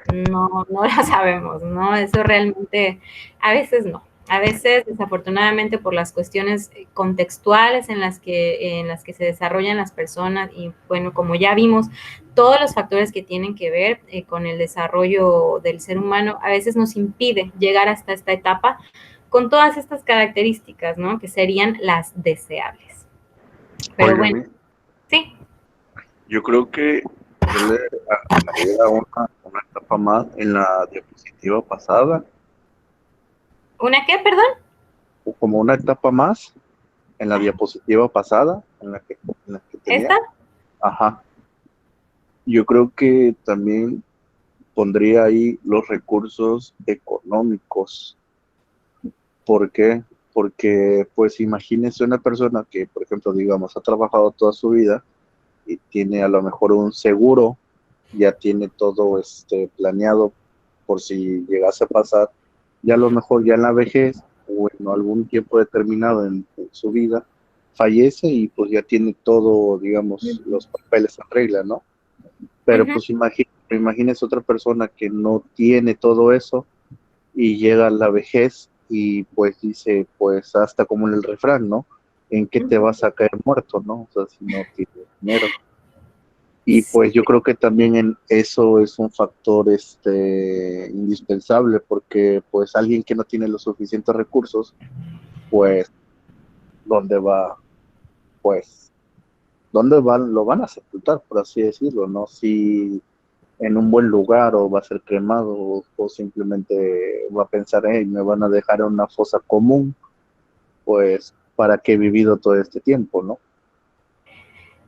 pues, no lo sabemos, ¿no? Eso realmente a veces no. A veces, desafortunadamente, por las cuestiones contextuales en las que se desarrollan las personas y, bueno, como ya vimos, todos los factores que tienen que ver con el desarrollo del ser humano, a veces nos impide llegar hasta esta etapa con todas estas características, ¿no? Que serían las deseables. Pero Oiga, bueno, sí. yo creo que yo le agregaría una etapa más en la diapositiva pasada, ¿Una qué, perdón? o como una etapa más en la diapositiva pasada, en la que tenía. ¿Esta? Ajá. Yo creo que también pondría ahí los recursos económicos. ¿Por qué? Porque, pues, imagínese una persona que, por ejemplo, digamos, ha trabajado toda su vida y tiene a lo mejor un seguro, ya tiene todo planeado por si llegase a pasar, ya a lo mejor ya en la vejez o en algún tiempo determinado en su vida, fallece y pues ya tiene todo, digamos, los papeles en regla, ¿no? Pero pues imagínese otra persona que no tiene todo eso y llega a la vejez y pues dice, pues hasta como en el refrán, ¿no? ¿En qué te vas a caer muerto, no? O sea, si no tienes dinero. Y pues yo creo que también en eso es un factor indispensable, porque pues alguien que no tiene los suficientes recursos, pues ¿dónde va? Pues ¿dónde van? Lo van a sepultar, por así decirlo, ¿no? Si en un buen lugar o va a ser cremado o simplemente va a pensar, hey, me van a dejar en una fosa común, pues ¿para qué he vivido todo este tiempo, no?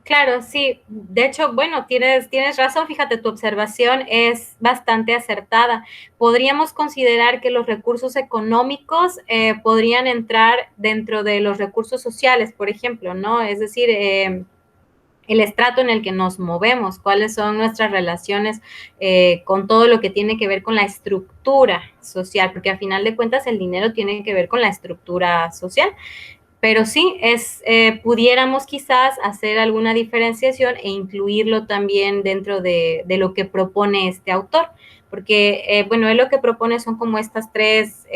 Claro, sí. De hecho, bueno, tienes razón. Fíjate, tu observación es bastante acertada. Podríamos considerar que los recursos económicos podrían entrar dentro de los recursos sociales, por ejemplo, ¿no? Es decir, el estrato en el que nos movemos, cuáles son nuestras relaciones con todo lo que tiene que ver con la estructura social, porque a final de cuentas el dinero tiene que ver con la estructura social. Pero sí, pudiéramos quizás hacer alguna diferenciación e incluirlo también dentro de lo que propone este autor, porque, bueno, él lo que propone son como estas tres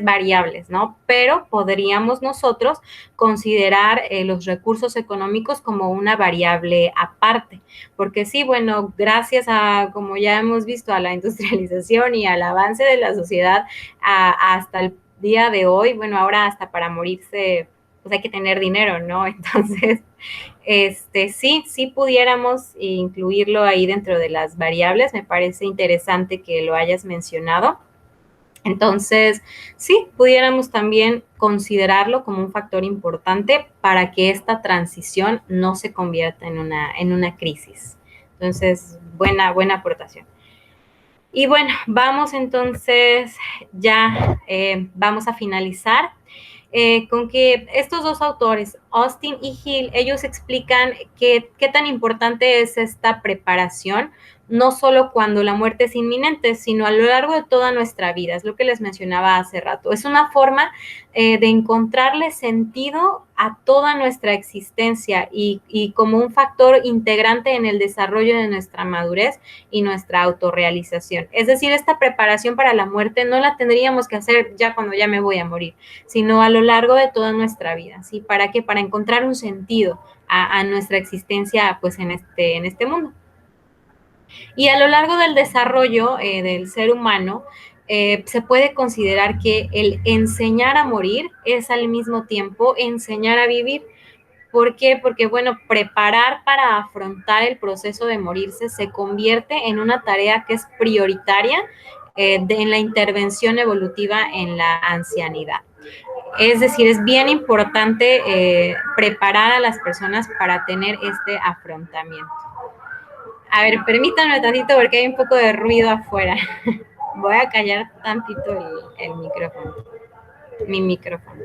variables, ¿no? Pero podríamos nosotros considerar los recursos económicos como una variable aparte, porque sí, bueno, gracias a, como ya hemos visto, a la industrialización y al avance de la sociedad, hasta el día de hoy, bueno, ahora hasta para morirse, pues hay que tener dinero, ¿no? Entonces, sí pudiéramos incluirlo ahí dentro de las variables, me parece interesante que lo hayas mencionado. Entonces, sí, pudiéramos también considerarlo como un factor importante para que esta transición no se convierta en una crisis. Entonces, buena aportación. Y bueno, vamos entonces, ya vamos a finalizar con que estos dos autores, Austin y Hill, ellos explican qué tan importante es esta preparación, no solo cuando la muerte es inminente, sino a lo largo de toda nuestra vida, es lo que les mencionaba hace rato. Es una forma de encontrarle sentido a toda nuestra existencia y como un factor integrante en el desarrollo de nuestra madurez y nuestra autorrealización. Es decir, esta preparación para la muerte no la tendríamos que hacer ya cuando ya me voy a morir, sino a lo largo de toda nuestra vida. ¿Sí? ¿Para qué? Para encontrar un sentido a nuestra existencia pues en este mundo. Y a lo largo del desarrollo del ser humano, se puede considerar que el enseñar a morir es al mismo tiempo enseñar a vivir. ¿Por qué? Porque, bueno, preparar para afrontar el proceso de morirse se convierte en una tarea que es prioritaria en la intervención evolutiva en la ancianidad. Es decir, es bien importante preparar a las personas para tener este afrontamiento. A ver, permítanme tantito porque hay un poco de ruido afuera. Voy a callar tantito el micrófono, mi micrófono.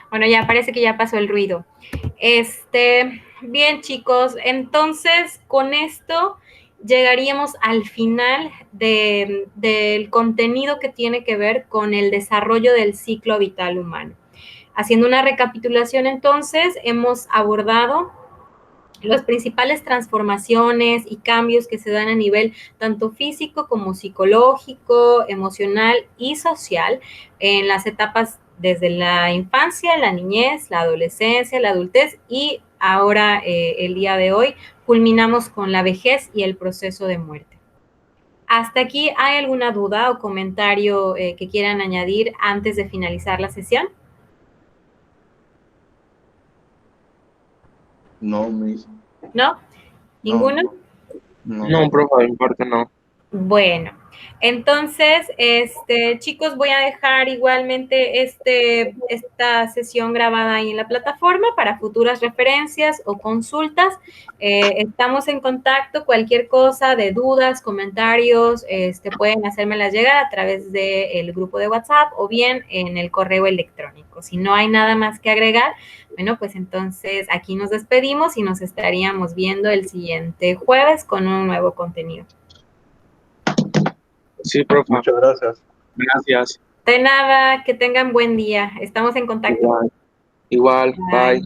Bueno, ya parece que ya pasó el ruido. Bien, chicos, entonces con esto llegaríamos al final del contenido que tiene que ver con el desarrollo del ciclo vital humano. Haciendo una recapitulación, entonces, hemos abordado las principales transformaciones y cambios que se dan a nivel tanto físico como psicológico, emocional y social en las etapas desde la infancia, la niñez, la adolescencia, la adultez y ahora el día de hoy culminamos con la vejez y el proceso de muerte. ¿Hasta aquí hay alguna duda o comentario que quieran añadir antes de finalizar la sesión? No, Miss. ¿No? ¿Ninguno? No, profe, en parte no. Bueno, entonces, chicos, voy a dejar igualmente esta sesión grabada ahí en la plataforma para futuras referencias o consultas. Estamos en contacto, cualquier cosa de dudas, comentarios, pueden hacérmelas llegar a través del grupo de WhatsApp o bien en el correo electrónico. Si no hay nada más que agregar, bueno, pues entonces aquí nos despedimos y nos estaríamos viendo el siguiente jueves con un nuevo contenido. Sí, profe. Muchas gracias. Gracias. De nada, que tengan buen día. Estamos en contacto. Igual, bye.